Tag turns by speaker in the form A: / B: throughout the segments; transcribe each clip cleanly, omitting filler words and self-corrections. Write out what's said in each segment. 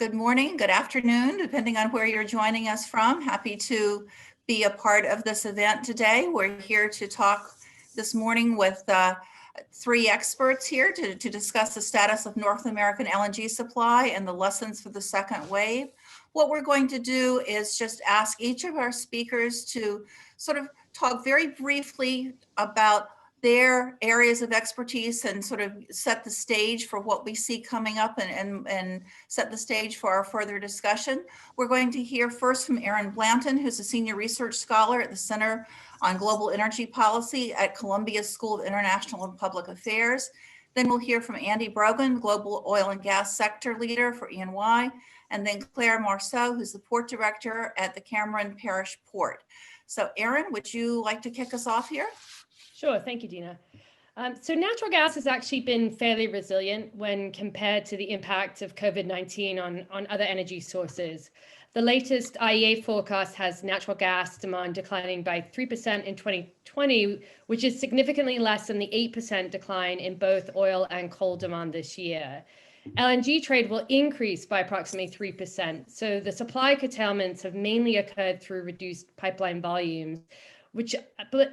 A: Good morning, good afternoon, depending on where you're joining us from. Happy to be a part of this event today. We're here to talk this morning with three experts here to discuss the status of North American LNG supply and the lessons for the second wave. What we're going to do is just ask each of our speakers to sort of talk very briefly about their areas of expertise and sort of set the stage for what we see coming up and set the stage for our further discussion. We're going to hear first from Erin Blanton, who's a senior research scholar at the Center on Global Energy Policy at Columbia School of International and Public Affairs. Then we'll hear from Andy Brogan, Global Oil and Gas Sector Leader for EY, and then Clair Marceaux, who's the Port Director at the Cameron Parish Port. So Erin, would you like to kick us off here?
B: Sure, thank you, Dena. So natural gas has actually been fairly resilient when compared to the impact of COVID-19 on other energy sources. The latest IEA forecast has natural gas demand declining by 3% in 2020, which is significantly less than the 8% decline in both oil and coal demand this year. LNG trade will increase by approximately 3%. So the supply curtailments have mainly occurred through reduced pipeline volumes, which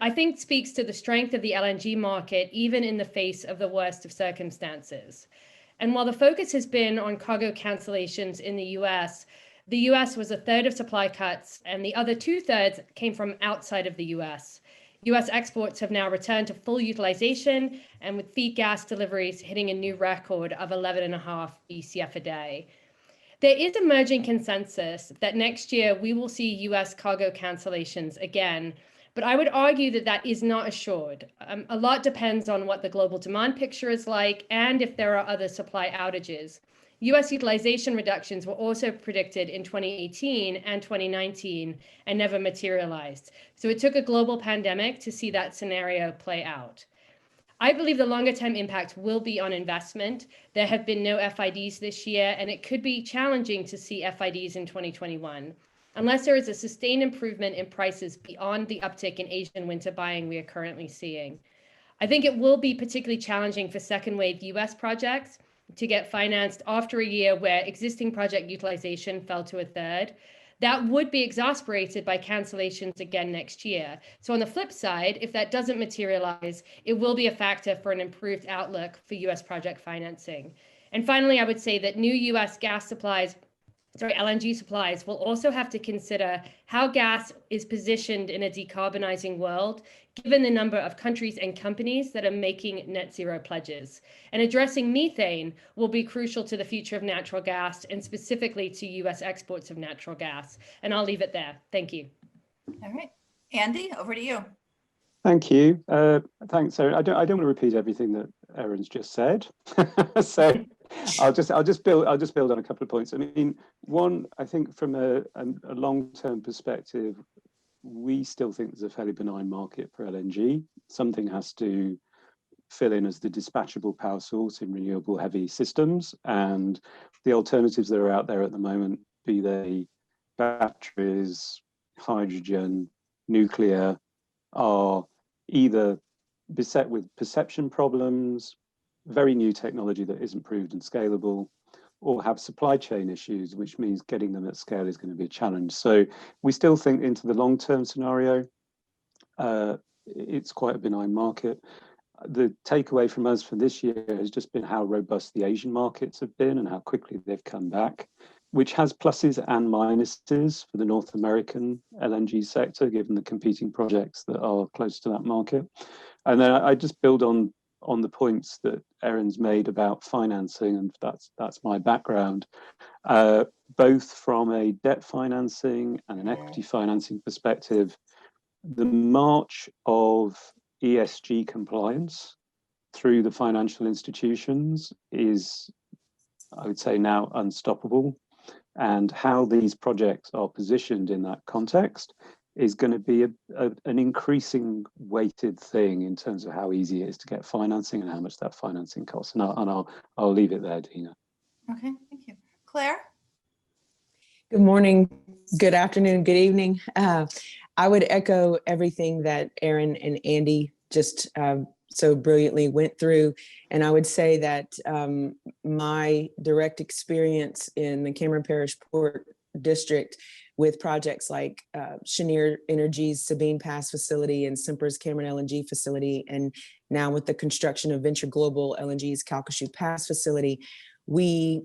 B: I think speaks to the strength of the LNG market, even in the face of the worst of circumstances. And while the focus has been on cargo cancellations in the US was a third of supply cuts, and the other 2/3 came from outside of the US. US exports have now returned to full utilization, and with feed gas deliveries hitting a new record of 11.5 BCF a day. There is emerging consensus that next year we will see US cargo cancellations again, but I would argue that that is not assured. A lot depends on what the global demand picture is like and if there are other supply outages. US utilization reductions were also predicted in 2018 and 2019 and never materialized. So it took a global pandemic to see that scenario play out. I believe the longer term impact will be on investment. There have been no FIDs this year, and it could be challenging to see FIDs in 2021. Unless there is a sustained improvement in prices beyond the uptick in Asian winter buying we are currently seeing. I think it will be particularly challenging for second wave US projects to get financed after a year where existing project utilization fell to 1/3. That would be exasperated by cancellations again next year. So on the flip side, if that doesn't materialize, it will be a factor for an improved outlook for US project financing. And finally, I would say that new US LNG supplies will also have to consider how gas is positioned in a decarbonizing world, given the number of countries and companies that are making net zero pledges. And addressing methane will be crucial to the future of natural gas and specifically to US exports of natural gas. And I'll leave it there. Thank you.
A: All right, Andy, over to you.
C: Thank you. Thanks, Erin. I don't want to repeat everything that Erin's just said. So I'll just build on a couple of points. I mean, one, I think from a long-term perspective, we still think there's a fairly benign market for LNG. Something has to fill in as the dispatchable power source in renewable heavy systems, and the alternatives that are out there at the moment, be they batteries, hydrogen, nuclear, are either beset with perception problems, very new technology that isn't proved and scalable, or have supply chain issues, which means getting them at scale is going to be a challenge. So we still think into the long-term scenario, it's quite a benign market. The takeaway from us for this year has just been how robust the Asian markets have been and how quickly they've come back, which has pluses and minuses for the North American LNG sector, given the competing projects that are close to that market. And then I just build on the points that Erin's made about financing, and that's my background, both from a debt financing and an equity financing perspective. The march of ESG compliance through the financial institutions is, I would say, now unstoppable. And how these projects are positioned in that context is going to be an increasing weighted thing in terms of how easy it is to get financing and how much that financing costs. And I'll leave it there, Dena.
A: Okay, thank you. Clair?
D: Good morning, good afternoon, good evening. I would echo everything that Erin and Andy just so brilliantly went through. And I would say that my direct experience in the Cameron Parish Port District with projects like Cheniere Energy's Sabine Pass facility and Semper's Cameron LNG facility, and now with the construction of Venture Global LNG's Calcasieu Pass facility, we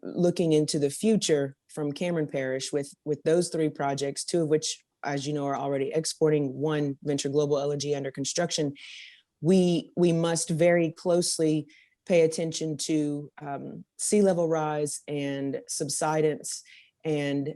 D: looking into the future from Cameron Parish with those three projects, two of which, as you know, are already exporting, one Venture Global LNG under construction. We must very closely pay attention to sea level rise and subsidence and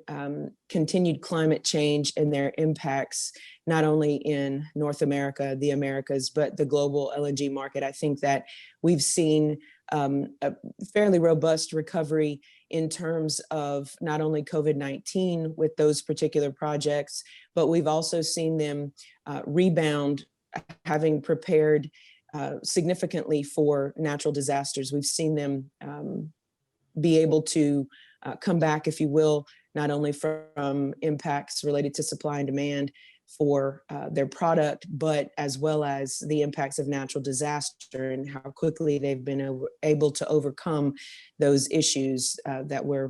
D: continued climate change and their impacts, not only in North America, the Americas, but the global LNG market. I think that we've seen a fairly robust recovery in terms of not only COVID-19 with those particular projects, but we've also seen them rebound, having prepared significantly for natural disasters. We've seen them be able to come back, if you will, not only from impacts related to supply and demand for their product, but as well as the impacts of natural disaster and how quickly they've been able to overcome those issues that we're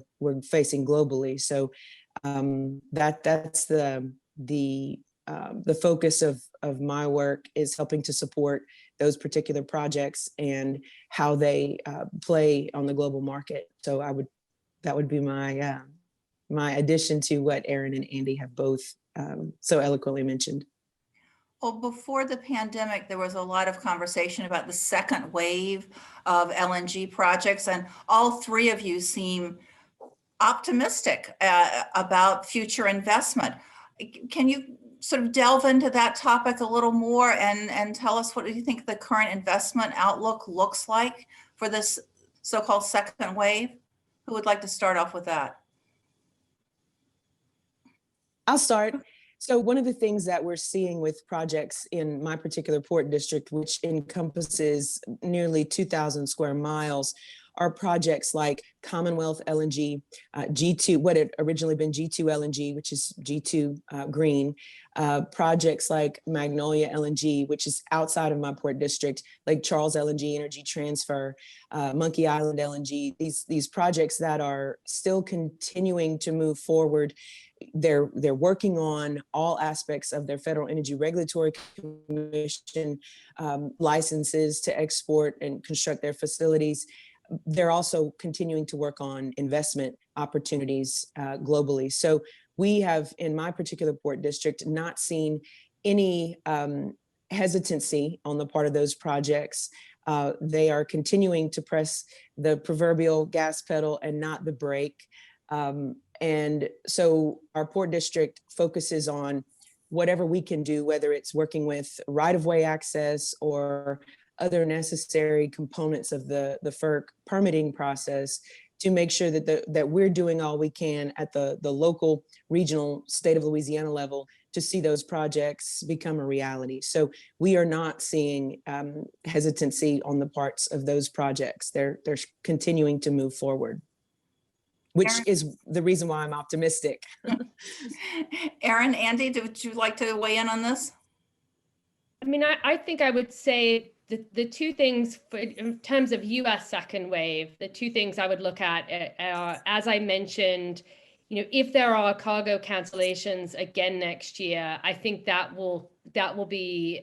D: facing globally. So that's the focus of my work, is helping to support those particular projects and how they play on the global market. So that would be my my addition to what Erin and Andy have both so eloquently mentioned.
A: Well, before the pandemic, there was a lot of conversation about the second wave of LNG projects, and all three of you seem optimistic about future investment. Can you sort of delve into that topic a little more and tell us what do you think the current investment outlook looks like for this so-called second wave? Who would like to start off with that?
D: I'll start. So one of the things that we're seeing with projects in my particular port district, which encompasses nearly 2,000 square miles, are projects like Commonwealth LNG, G2, what had originally been G2 LNG, which is G2 green, projects like Magnolia LNG, which is outside of my port district, Lake Charles LNG, Energy Transfer, Monkey Island LNG, these projects that are still continuing to move forward. They're working on all aspects of their Federal Energy Regulatory Commission licenses to export and construct their facilities. They're also continuing to work on investment opportunities globally. So we have, in my particular port district, not seen any hesitancy on the part of those projects. They are continuing to press the proverbial gas pedal and not the brake. And so our port district focuses on whatever we can do, whether it's working with right-of-way access or other necessary components of the FERC permitting process, to make sure that we're doing all we can at the local, regional, state of Louisiana level to see those projects become a reality. So we are not seeing hesitancy on the parts of those projects. They're continuing to move forward, which
A: Erin,
D: is the reason why I'm optimistic.
A: Erin, Andy, would you like to weigh in on this?
B: I mean, I think I would say the two things in terms of US second wave, the two things I would look at are, as I mentioned, if there are cargo cancellations again next year, I think that will be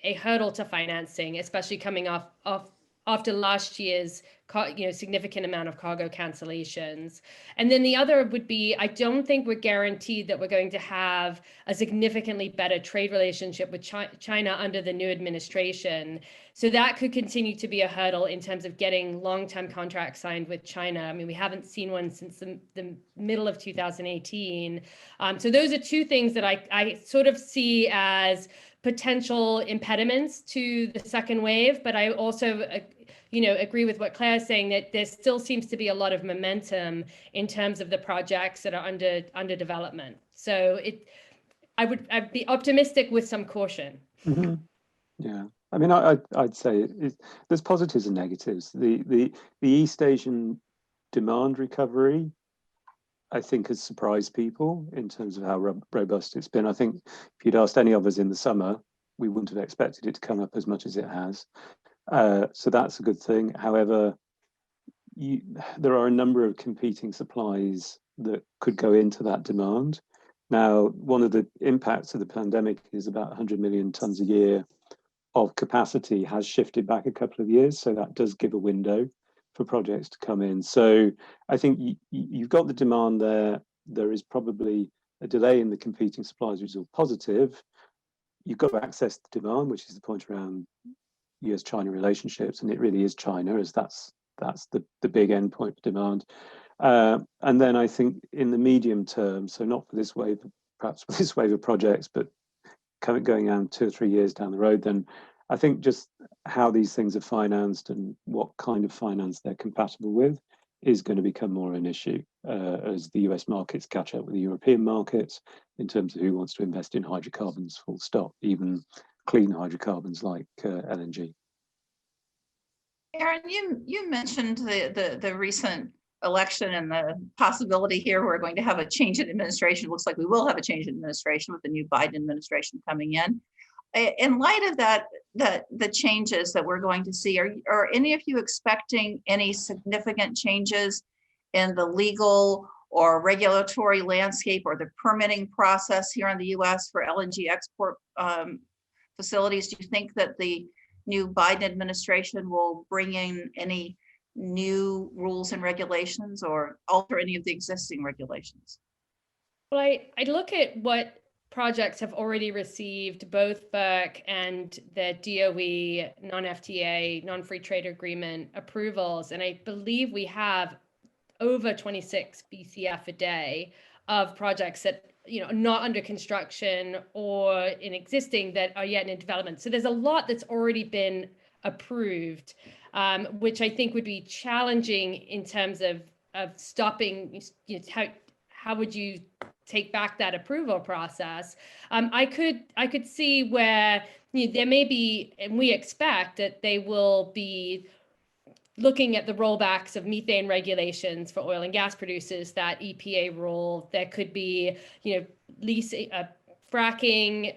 B: a hurdle to financing, especially coming off after last year's significant amount of cargo cancellations. And then the other would be, I don't think we're guaranteed that we're going to have a significantly better trade relationship with China under the new administration. So that could continue to be a hurdle in terms of getting long-term contracts signed with China. I mean, we haven't seen one since the middle of 2018. So those are two things that I sort of see as potential impediments to the second wave, but I also agree with what Claire's saying, that there still seems to be a lot of momentum in terms of the projects that are under development. So I'd be optimistic with some caution.
C: Mm-hmm. Yeah, I mean, I'd say there's positives and negatives. The East Asian demand recovery, I think, has surprised people in terms of how robust it's been. I think if you'd asked any of us in the summer, we wouldn't have expected it to come up as much as it has. So that's a good thing. However, there are a number of competing supplies that could go into that demand. Now, one of the impacts of the pandemic is about 100 million tonnes a year of capacity has shifted back a couple of years. So that does give a window for projects to come in. So I think you've got the demand there. There is probably a delay in the competing supplies, which is all positive. You've got to access the demand, which is the point around US-China relationships. And it really is China, as that's the big endpoint for demand. And then I think in the medium term, so not for this wave, perhaps for this wave of projects, but going down 2 or 3 years down the road, then I think just how these things are financed and what kind of finance they're compatible with is going to become more an issue as the US markets catch up with the European markets in terms of who wants to invest in hydrocarbons, full stop, even clean hydrocarbons like LNG.
A: Erin, you mentioned the recent election and the possibility here we're going to have a change in administration. It looks like we will have a change in administration with the new Biden administration coming in. In light of that, the changes that we're going to see, are any of you expecting any significant changes in the legal or regulatory landscape or the permitting process here in the US for LNG export facilities? Do you think that the new Biden administration will bring in any new rules and regulations or alter any of the existing regulations?
B: Well, I look at what projects have already received both BERC and the DOE non-FTA, non-free trade agreement approvals. And I believe we have over 26 BCF a day of projects that, not under construction or in existing that are yet in development. So there's a lot that's already been approved, which I think would be challenging in terms of stopping. How would you take back that approval process? I could see where there may be, and we expect that they will be looking at the rollbacks of methane regulations for oil and gas producers, that EPA rule. There could be, leasing, fracking,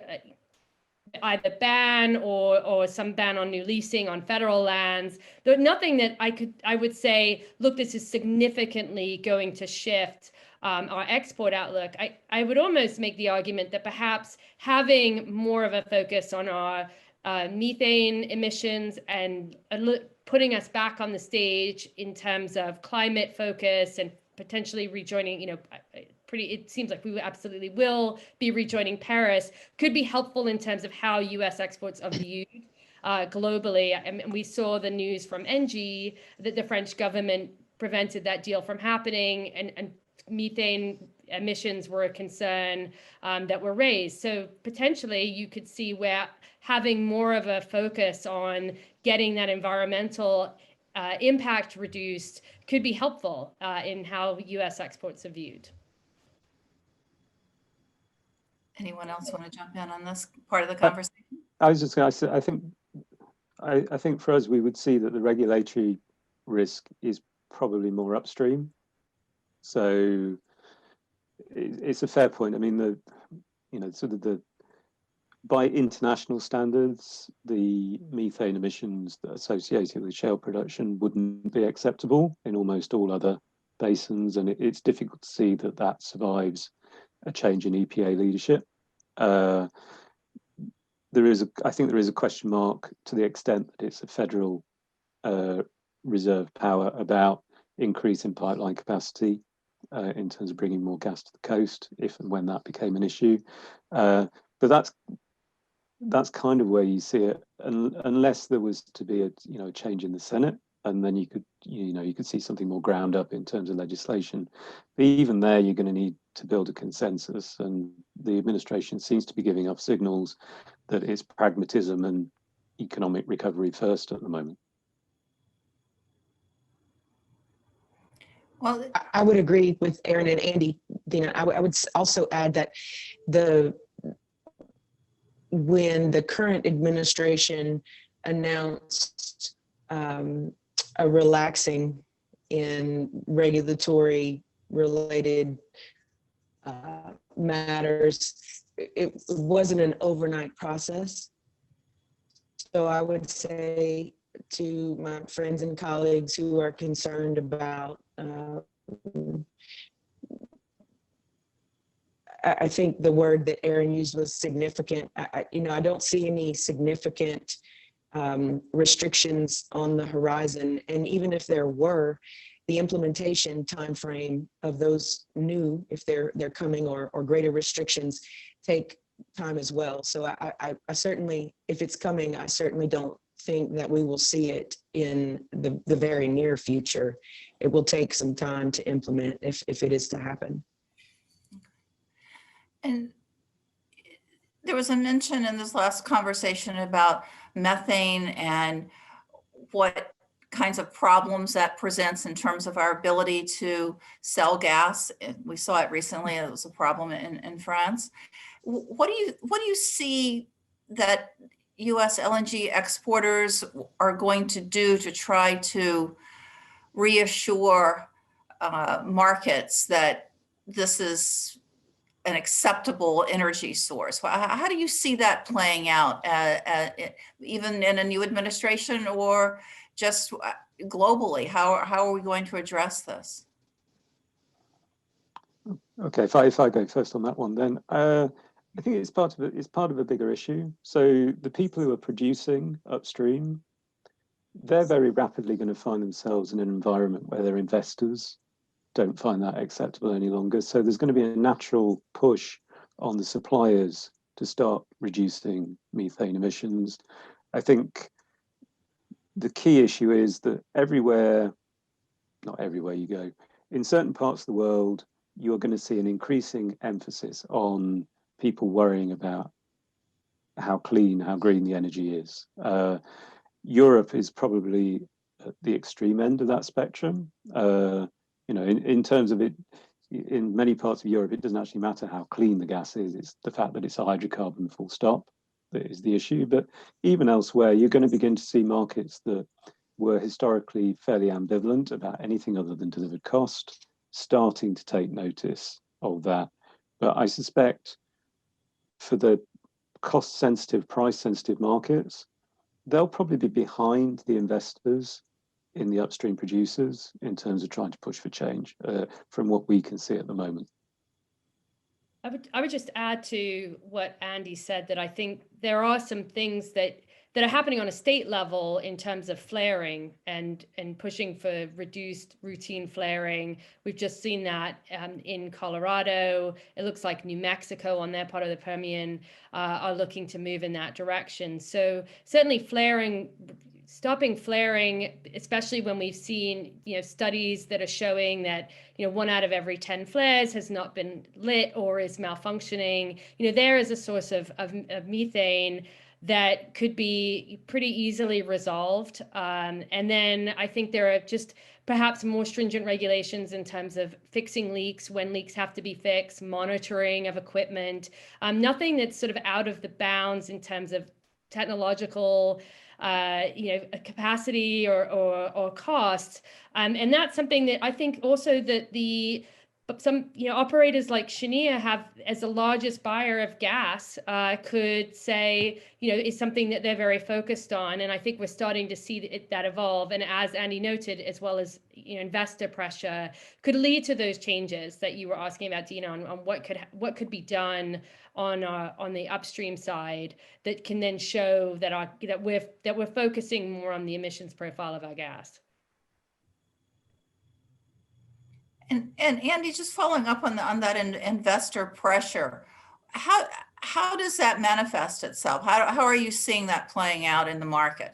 B: either ban or some ban on new leasing on federal lands. There's nothing that I would say, look, this is significantly going to shift our export outlook. I would almost make the argument that perhaps having more of a focus on our methane emissions and putting us back on the stage in terms of climate focus and potentially rejoining, it seems like we absolutely will be rejoining Paris, could be helpful in terms of how US exports are viewed globally. And we saw the news from NG that the French government prevented that deal from happening, and methane emissions were a concern that were raised. So potentially you could see where having more of a focus on getting that environmental impact reduced could be helpful in how US exports are viewed.
A: Anyone else want to jump in on this part of the conversation?
C: I was just going to say, I think for us, we would see that the regulatory risk is probably more upstream. So it's a fair point. I mean, by international standards, the methane emissions that are associated with shale production wouldn't be acceptable in almost all other basins, and it's difficult to see that survives a change in EPA leadership. I think there is a question mark to the extent that it's a federal reserve power about increasing pipeline capacity in terms of bringing more gas to the coast, if and when that became an issue. But that's kind of where you see it, unless there was to be a change in the Senate, and then you could see something more ground up in terms of legislation. But even there, you're going to need to build a consensus, and the administration seems to be giving up signals that it's pragmatism and economic recovery first at the moment.
A: Well,
D: I would agree with Erin and Andy, Dena. I would also add that when the current administration announced a relaxing in regulatory related matters, it wasn't an overnight process. I would say to my friends and colleagues who are concerned about, I think the word that Erin used was significant. I don't see any significant restrictions on the horizon. And even if there were, the implementation timeframe of those new, if they're coming, or greater restrictions, take time as well. So I certainly, if it's coming, I certainly don't think that we will see it in the very near future. It will take some time to implement if it is to happen.
A: And there was a mention in this last conversation about methane and what kinds of problems that presents in terms of our ability to sell gas. We saw it recently. It was a problem in France. What do you see that U.S. LNG exporters are going to do to try to reassure markets that this is an acceptable energy source? How do you see that playing out, even in a new administration or just globally? How are we going to address this?
C: Okay, if I go first on that one, then I think it's part of a bigger issue. So the people who are producing upstream, they're very rapidly going to find themselves in an environment where their investors don't find that acceptable any longer. So there's going to be a natural push on the suppliers to start reducing methane emissions. I think the key issue is that not everywhere you go, in certain parts of the world, you're going to see an increasing emphasis on people worrying about how clean, how green the energy is. Europe is probably at the extreme end of that spectrum. In terms of it, in many parts of Europe, it doesn't actually matter how clean the gas is. It's the fact that it's a hydrocarbon full stop that is the issue. But even elsewhere, you're going to begin to see markets that were historically fairly ambivalent about anything other than delivered cost, starting to take notice of that. But I suspect for the cost-sensitive, price-sensitive markets, they'll probably be behind the investors in the upstream producers in terms of trying to push for change from what we can see at the moment.
B: I would just add to what Andy said, that I think there are some things that are happening on a state level in terms of flaring and pushing for reduced routine flaring. We've just seen that in Colorado. It looks like New Mexico on their part of the Permian are looking to move in that direction. So certainly stopping flaring, especially when we've seen, studies that are showing that, 1 out of every 10 flares has not been lit or is malfunctioning. There is a source of methane that could be pretty easily resolved. And then I think there are just perhaps more stringent regulations in terms of fixing leaks, when leaks have to be fixed, monitoring of equipment, nothing that's sort of out of the bounds in terms of technological capacity or cost. And that's something that I think also that some operators like Cheniere have, as the largest buyer of gas, could say is something that they're very focused on. And I think we're starting to see that evolve. And as Andy noted, as well as investor pressure, could lead to those changes that you were asking about, Dena, on what could be done on the upstream side that can then show that we're focusing more on the emissions profile of our gas.
A: And Andy, just following up on that investor pressure, how does that manifest itself? How are you seeing that playing out in the market?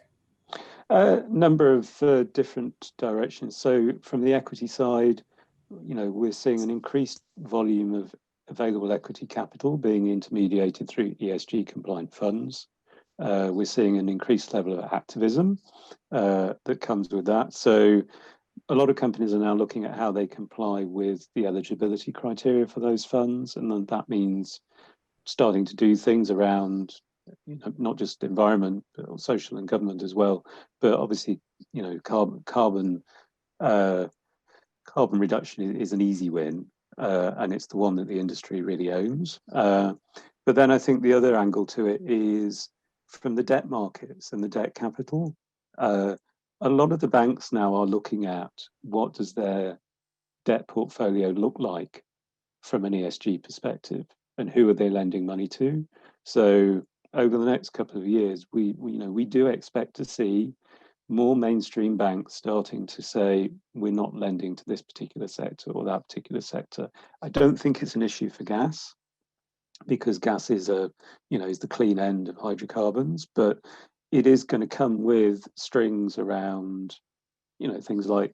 C: A number of different directions. So from the equity side, we're seeing an increased volume of available equity capital being intermediated through ESG compliant funds. We're seeing an increased level of activism that comes with that. So a lot of companies are now looking at how they comply with the eligibility criteria for those funds. And then that means starting to do things around, not just environment, but social and government as well. But obviously, carbon reduction is an easy win. And it's the one that the industry really owns. But then I think the other angle to it is from the debt markets and the debt capital. A lot of the banks now are looking at what does their debt portfolio look like from an ESG perspective, and who are they lending money to. So over the next couple of years, we do expect to see more mainstream banks starting to say we're not lending to this particular sector or that particular sector. I don't think it's an issue for gas, because gas is is the clean end of hydrocarbons, but it is going to come with strings around things like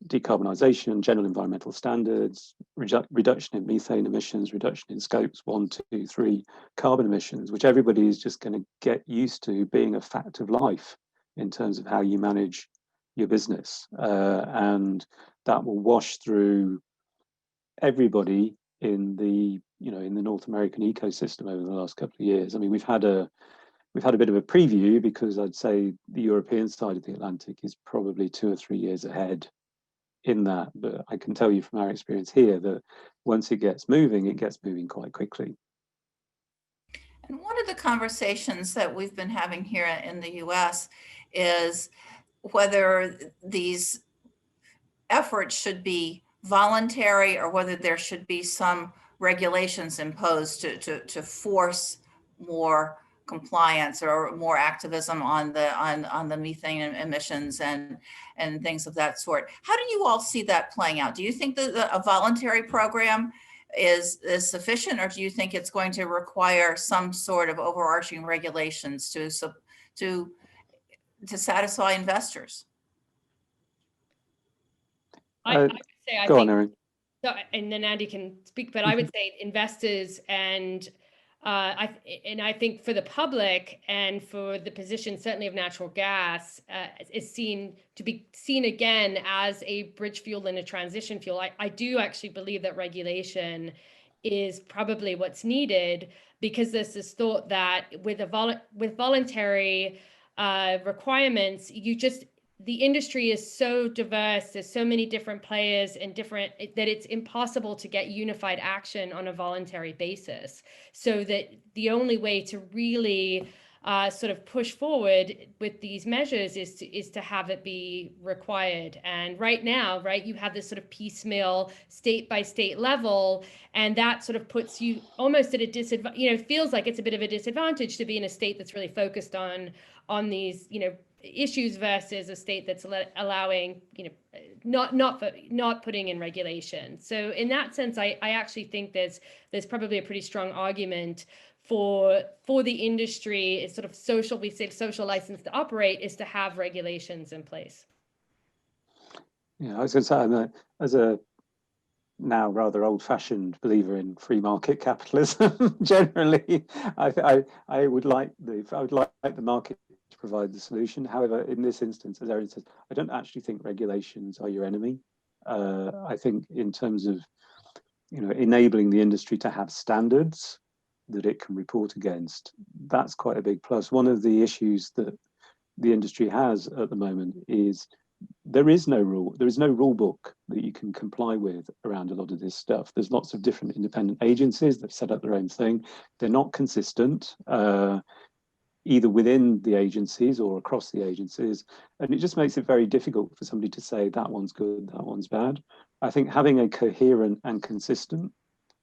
C: decarbonisation, general environmental standards, reduction in methane emissions, reduction in scopes 1, 2, 3 carbon emissions, which everybody is just going to get used to being a fact of life in terms of how you manage your business, and that will wash through everybody in the in the North American ecosystem over the last couple of years. I mean, we've had a bit of a preview, because I'd say the European side of the Atlantic is probably 2 or 3 years ahead in that, but I can tell you from our experience here that once it gets moving quite quickly.
A: And one of the conversations that we've been having here in the US is whether these efforts should be voluntary or whether there should be some regulations imposed to force more compliance or more activism on the methane emissions and things of that sort. How do you all see that playing out? Do you think that a voluntary program is sufficient, or do you think it's going to require some sort of overarching regulations to satisfy investors?
B: I would say, I
C: Go
B: think,
C: on, Erin.
B: so, and then Andy can speak, but I would say investors and I think for the public and for the position certainly of natural gas is seen to be seen again as a bridge fuel and a transition fuel. I do actually believe that regulation is probably what's needed, because there's this thought that with voluntary requirements, the industry is so diverse, there's so many different players and that it's impossible to get unified action on a voluntary basis. So that the only way to really sort of push forward with these measures is to have it be required. And right now, you have this sort of piecemeal state by state level, and that sort of puts you almost at a disadvantage. Feels like it's a bit of a disadvantage to be in a state that's really focused on these, issues versus a state that's allowing, not putting in regulation. So in that sense, I actually think there's probably a pretty strong argument for the industry. It's sort of social license to operate is to have regulations in place.
C: Yeah, I was going to say, as a now rather old-fashioned believer in free market capitalism, generally, I would like the market to provide the solution. However, in this instance, as Erin says, I don't actually think regulations are your enemy. I think in terms of enabling the industry to have standards that it can report against, that's quite a big plus. One of the issues that the industry has at the moment is there is no rule book that you can comply with around a lot of this stuff. There's lots of different independent agencies that set up their own thing. They're not consistent, either within the agencies or across the agencies. And it just makes it very difficult for somebody to say that one's good, that one's bad. I think having a coherent and consistent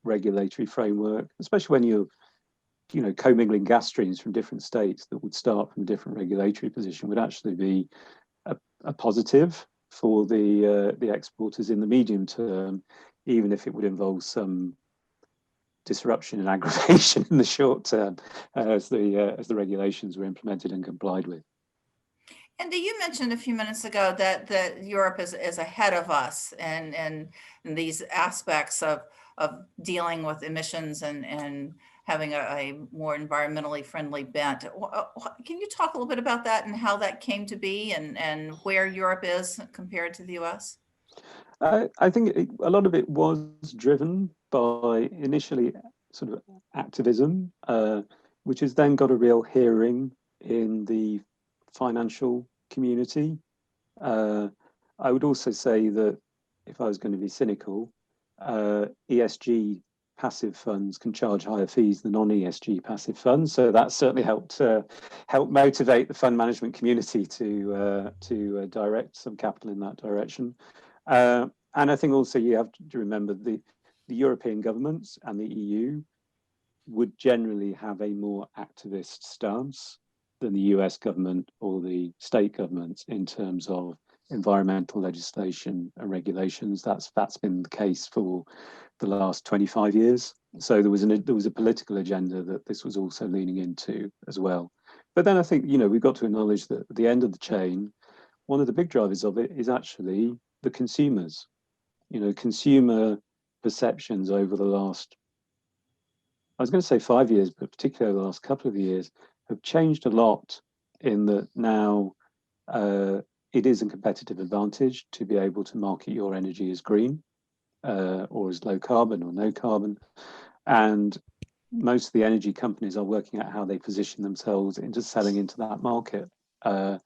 C: regulatory framework, especially when you're commingling gas streams from different states that would start from a different regulatory position, would actually be a positive for the exporters in the medium term, even if it would involve some disruption and aggravation in the short term as the regulations were implemented and complied with.
A: Andy, you mentioned a few minutes ago that Europe is ahead of us and these aspects of dealing with emissions and having a more environmentally friendly bent. Can you talk a little bit about that and how that came to be and where Europe is compared to the US?
C: I think a lot of it was driven by initially sort of activism, which has then got a real hearing in the financial community. I would also say that if I was going to be cynical, ESG passive funds can charge higher fees than non-ESG passive funds. So that certainly helped motivate the fund management community to direct some capital in that direction. And I think also you have to remember the European governments and the EU would generally have a more activist stance than the US government or the state governments in terms of environmental legislation and regulations. That's been the case for the last 25 years. So there was a political agenda that this was also leaning into as well. But then I think, you know, we've got to acknowledge that at the end of the chain, one of the big drivers of it is actually the consumers. You know, consumer perceptions over the last, I was going to say 5 years, but particularly the last couple of years, have changed a lot in that now it is a competitive advantage to be able to market your energy as green or as low carbon or no carbon. And most of the energy companies are working out how they position themselves into selling into that market. And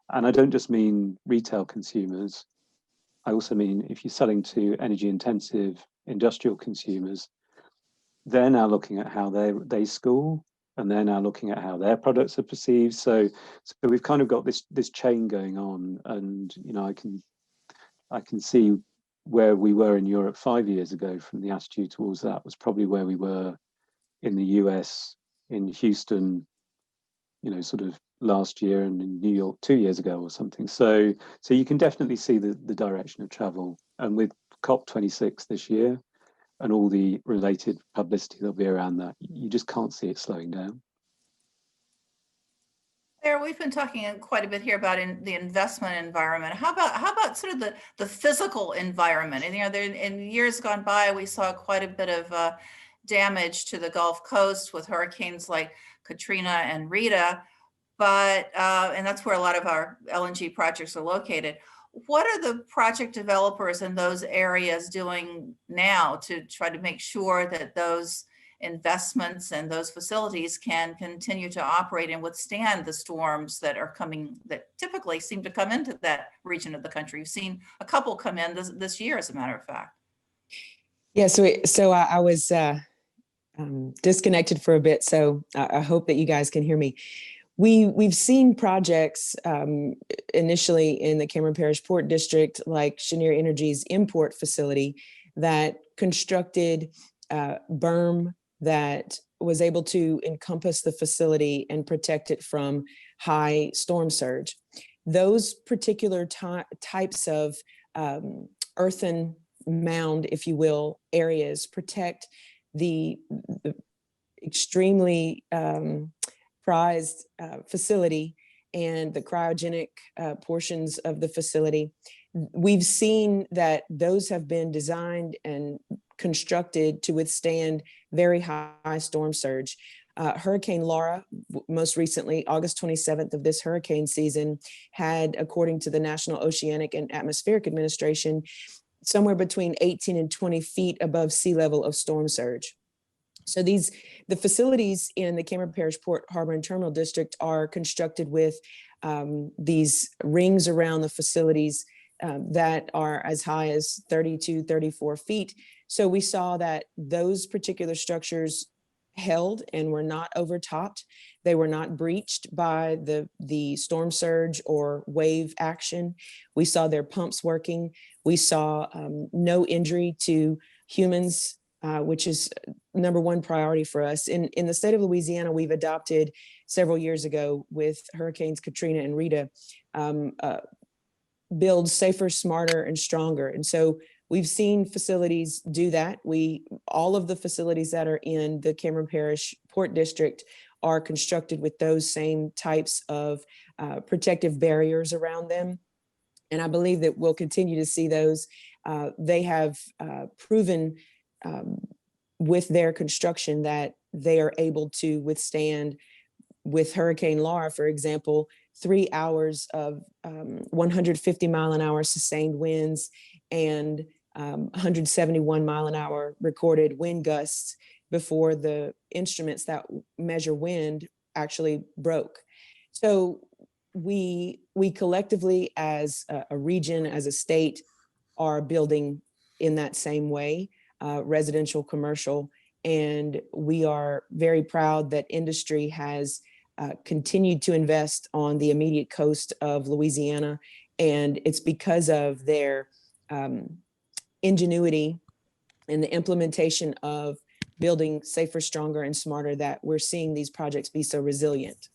C: I don't just mean retail consumers. I also mean if you're selling to energy intensive industrial consumers, they're now looking at how they score, and they're now looking at how their products are perceived. So we've kind of got this chain going on, and you know, I can see where we were in Europe 5 years ago from the attitude towards that was probably where we were in the US, in Houston, you know, sort of last year, and in New York 2 years ago or something. So you can definitely see the direction of travel. And with COP26 this year, and all the related publicity that'll be around that, you just can't see it slowing down.
A: Claire, we've been talking quite a bit here about the investment environment. How about sort of the physical environment? And you know, in years gone by, we saw quite a bit of damage to the Gulf Coast with hurricanes like Katrina and Rita, but and that's where a lot of our LNG projects are located. What are the project developers in those areas doing now to try to make sure that those investments and those facilities can continue to operate and withstand the storms that are coming, that typically seem to come into that region of the country? You've seen a couple come in this year, as a matter of fact.
D: Yeah, so I was disconnected for a bit, so I hope that you guys can hear me. We've seen projects initially in the Cameron Parish Port District, like Cheniere Energy's import facility, that constructed berm that was able to encompass the facility and protect it from high storm surge. Those particular types of earthen mound, if you will, areas protect the extremely prized facility and the cryogenic portions of the facility. We've seen that those have been designed and constructed to withstand very high storm surge. Hurricane Laura, most recently, August 27th of this hurricane season, had, according to the National Oceanic and Atmospheric Administration, somewhere between 18 and 20 feet above sea level of storm surge. So the facilities in the Cameron Parish Port, Harbor, and Terminal District are constructed with these rings around the facilities that are as high as 32, 34 feet. So we saw that those particular structures held and were not overtopped. They were not breached by the storm surge or wave action. We saw their pumps working. We saw no injury to humans, which is number one priority for us. In the state of Louisiana, we've adopted several years ago with Hurricanes Katrina and Rita, build safer, smarter, and stronger. And so we've seen facilities do that. All of the facilities that are in the Cameron Parish Port District are constructed with those same types of protective barriers around them. And I believe that we'll continue to see those. They have proven with their construction that they are able to withstand, with Hurricane Laura, for example, 3 hours of 150 mile an hour sustained winds and 171 mile an hour recorded wind gusts before the instruments that measure wind actually broke. So we collectively, as a region, as a state, are building in that same way, residential, commercial, And we are very proud that industry has continued to invest on the immediate coast of Louisiana. And it's because of their ingenuity in the implementation of building safer, stronger, and smarter that we're seeing these projects be so resilient.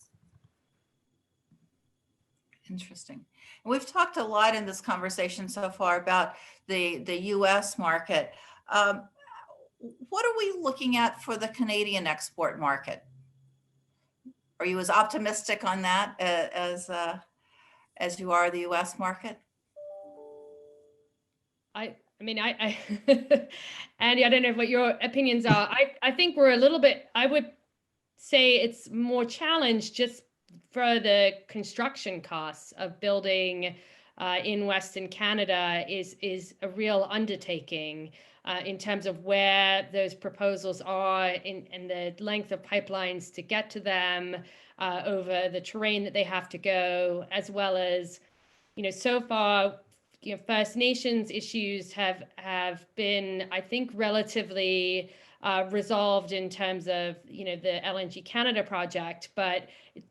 A: Interesting. We've talked a lot in this conversation so far about the US market. What are we looking at for the Canadian export market? Are you as optimistic on that as you are the US market?
B: I mean, Andy, I don't know what your opinions are. I think we're a little bit, I would say it's more challenged just for the construction costs of building in Western Canada is a undertaking undertaking in terms of where those proposals are and the length of pipelines to get to them, over the terrain that they have to go, as well as, so far, First Nations issues have been, I think, relatively resolved in terms of, the LNG Canada project, but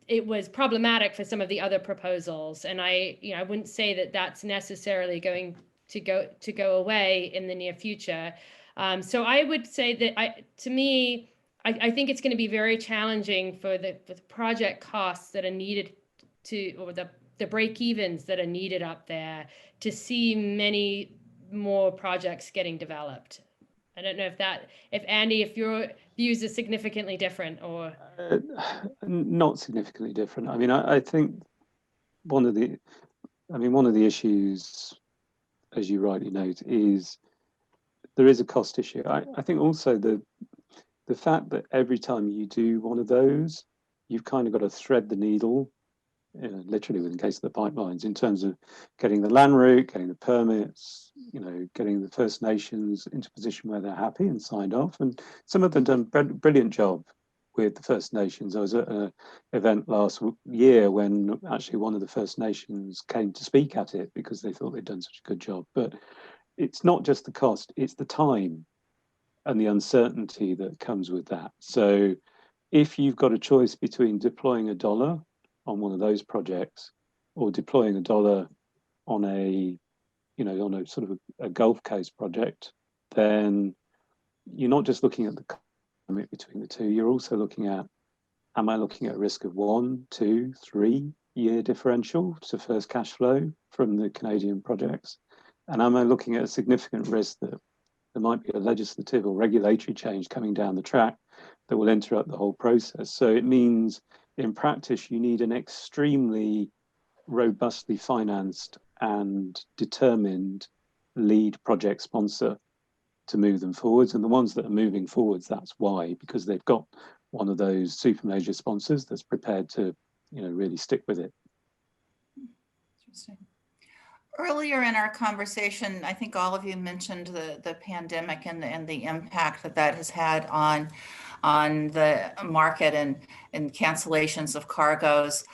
B: it was problematic for some of the other proposals. And I wouldn't say that that's necessarily going to go away in the near future. So I would say that I think it's going to be very challenging for the project costs that are needed or the break-evens that are needed up there to see many more projects getting developed. I don't know if Andy, if your views are significantly different or
C: not significantly different. I mean, I think one of the issues, as you rightly note, is there is a cost issue. I think also the fact that every time you do one of those, you've kind of got to thread the needle, literally in the case of the pipelines, in terms of getting the land route, getting the permits, getting the First Nations into a position where they're happy and signed off. And some of them done a brilliant job with the First Nations. I was at an event last year when actually one of the First Nations came to speak at it because they thought they'd done such a good job. But it's not just the cost, it's the time and the uncertainty that comes with that. So if you've got a choice between deploying $1 on one of those projects or deploying $1 on a sort of a Gulf Coast project, then you're not just looking at the commit between the two, you're also looking at, am I looking at a risk of 1, 2, 3 year differential to first cash flow from the Canadian projects? And am I looking at a significant risk that there might be a legislative or regulatory change coming down the track that will interrupt the whole process? So it means in practice, you need an extremely robustly financed and determined lead project sponsor to move them forwards. And the ones that are moving forwards, that's why, because they've got one of those super major sponsors that's prepared to, really stick with it.
A: Interesting. Earlier in our conversation, I think all of you mentioned the pandemic and the impact that has had on the market and cancellations of cargoes.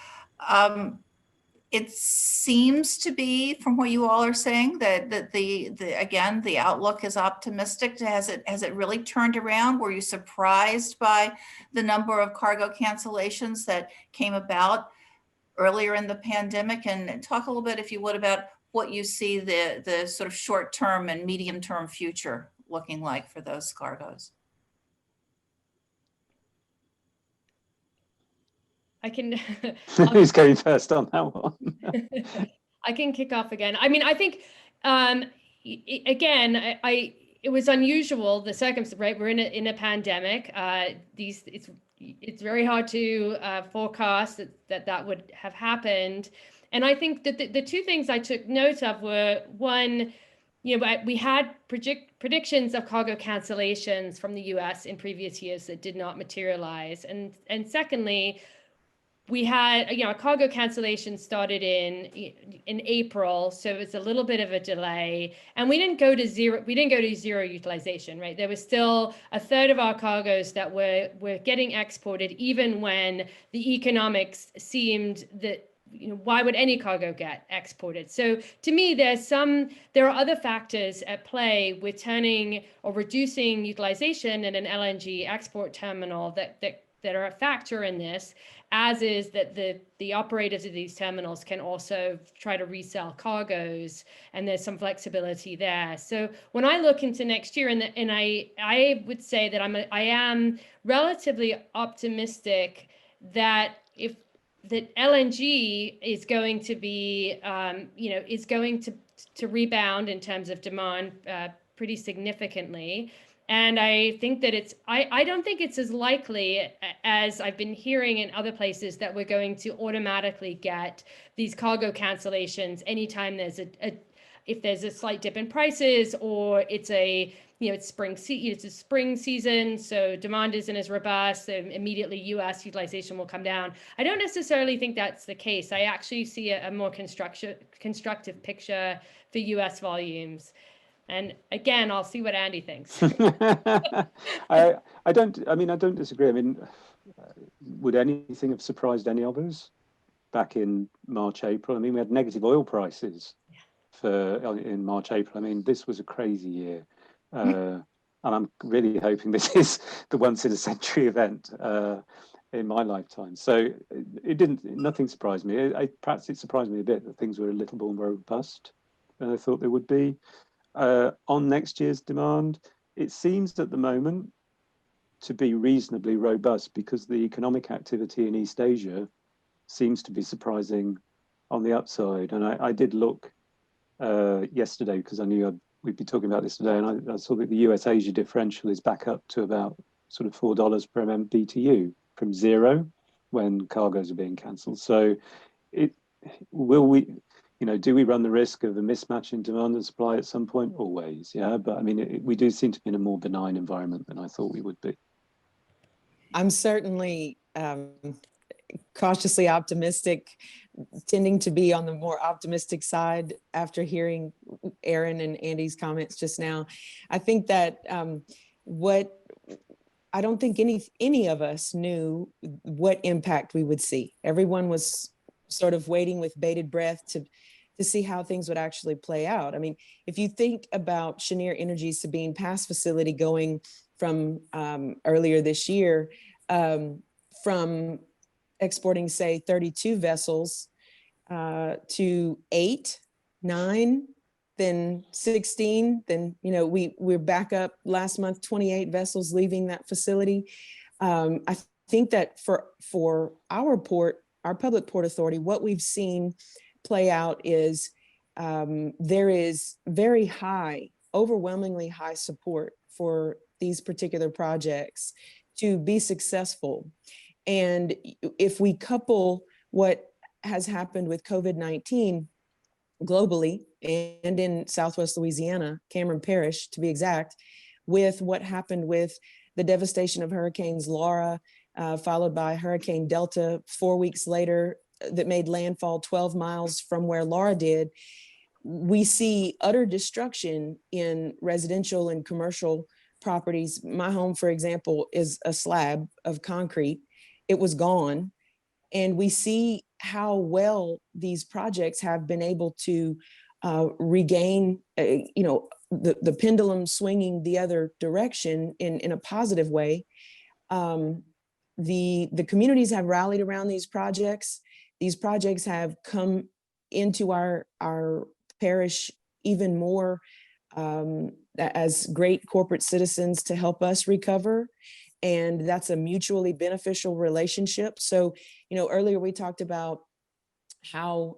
A: It seems to be, from what you all are saying, that the outlook is optimistic. Has it really turned around? Were you surprised by the number of cargo cancellations that came about earlier in the pandemic? And talk a little bit, if you would, about what you see the sort of short-term and medium-term future looking like for those cargoes.
B: I can.
C: Who's going first on that one?
B: I can kick off again. I mean, I think again, it was unusual, the circumstance, right? We're in a pandemic. It's very hard to forecast that would have happened. And I think that the two things I took note of were, one, we had predictions of cargo cancellations from the US in previous years that did not materialize. And secondly, we had, cargo cancellation started in April, so it's a little bit of a delay, and we didn't go to zero utilization, right? There was still a third of our cargoes that were getting exported, even when the economics seemed that why would any cargo get exported? So to me, there are other factors at play with turning or reducing utilization in an LNG export terminal that are a factor in this, as is that the operators of these terminals can also try to resell cargoes, and there's some flexibility there. So when I look into next year, and I would say that I am relatively optimistic that that LNG is going to be, is going to rebound in terms of demand pretty significantly. And I think that I don't think it's as likely as I've been hearing in other places that we're going to automatically get these cargo cancellations anytime there's if there's a slight dip in prices, or it's it's a spring season, so demand isn't as robust, so immediately US utilization will come down. I don't necessarily think that's the case. I actually see a more constructive picture for US volumes. And again, I'll see what Andy thinks.
C: I don't disagree. I mean, would anything have surprised any of us back in March, April? I mean, we had negative oil prices in March, April. I mean, this was a crazy year. And I'm really hoping this is the once in a century event in my lifetime. So nothing surprised me. Perhaps it surprised me a bit that things were a little more robust than I thought they would be. On next year's demand, it seems at the moment to be reasonably robust, because the economic activity in East Asia seems to be surprising on the upside. And I did look yesterday, because I knew we'd be talking about this today, and I saw that the US-Asia differential is back up to about sort of $4 per MMBTU from zero when cargoes are being cancelled. So do we run the risk of a mismatch in demand and supply at some point? Always, yeah. But I mean, we do seem to be in a more benign environment than I thought we would be.
D: I'm certainly cautiously optimistic, tending to be on the more optimistic side after hearing Erin and Andy's comments just now. I think that I don't think any of us knew what impact we would see. Everyone was sort of waiting with bated breath to see how things would actually play out. I mean, if you think about Cheniere Energy's Sabine Pass facility going from earlier this year, from exporting, say, 32 vessels to 8, 9, then 16, then, we're back up last month, 28 vessels leaving that facility. I think that for our port, our public port authority, what we've seen play out is there is very high, overwhelmingly high support for these particular projects to be successful. And if we couple what has happened with COVID-19 globally and in Southwest Louisiana, Cameron Parish to be exact, with what happened with the devastation of Hurricanes Laura, followed by Hurricane Delta 4 weeks later, that made landfall 12 miles from where Laura did, we see utter destruction in residential and commercial properties. My home, for example, is a slab of concrete. It was gone. And we see how well these projects have been able to regain, the pendulum swinging the other direction in a positive way. The communities have rallied around these projects. These projects have come into our parish even more as great corporate citizens to help us recover. And that's a mutually beneficial relationship. So, earlier we talked about how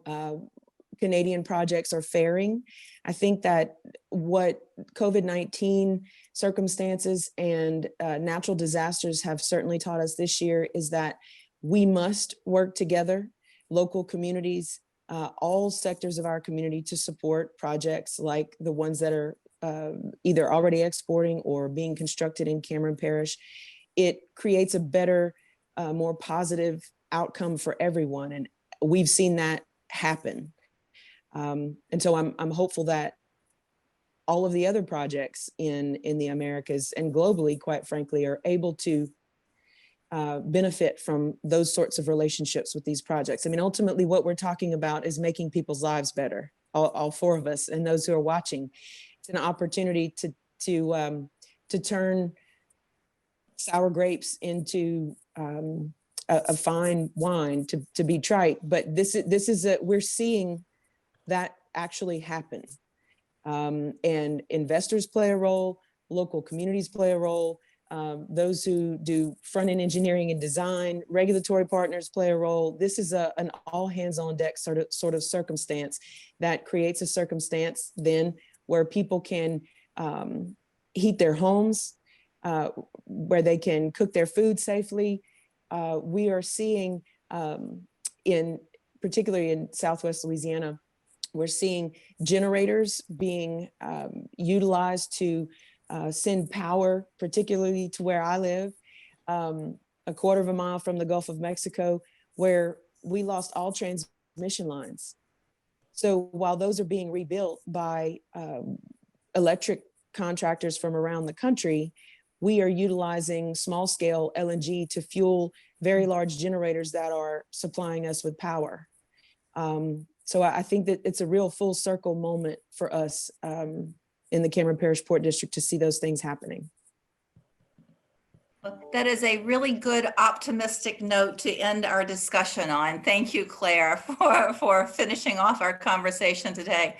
D: Canadian projects are faring. I think that what COVID-19 circumstances and natural disasters have certainly taught us this year is that we must work together, local communities, all sectors of our community, to support projects like the ones that are either already exporting or being constructed in Cameron Parish. It creates a better, more positive outcome for everyone. And we've seen that happen. And so I'm hopeful that all of the other projects in the Americas and globally, quite frankly, are able to benefit from those sorts of relationships with these projects. I mean, ultimately what we're talking about is making people's lives better, all four of us and those who are watching. It's an opportunity to turn sour grapes into a fine wine, to be trite, but we're seeing that actually happen. And investors play a role, local communities play a role, those who do front-end engineering and design, regulatory partners play a role. This is an all hands on deck sort of circumstance that creates a circumstance then where people can heat their homes, where they can cook their food safely. We are seeing particularly in Southwest Louisiana, we're seeing generators being utilized to send power, particularly to where I live, a quarter of a mile from the Gulf of Mexico, where we lost all transmission lines. So while those are being rebuilt by electric contractors from around the country, we are utilizing small scale LNG to fuel very large generators that are supplying us with power. So I think that it's a real full circle moment for us in the Cameron Parish Port District to see those things happening.
A: That is a really good optimistic note to end our discussion on. Thank you, Claire, for finishing off our conversation today.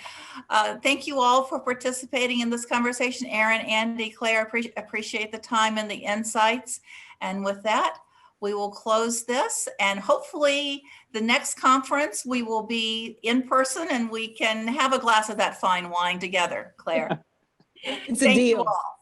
A: Thank you all for participating in this conversation. Erin, Andy, Claire, appreciate the time and the insights. And with that, we will close this, and hopefully the next conference we will be in person and we can have a glass of that fine wine together, Claire.
D: It's a
A: Thank
D: deal.
A: you all.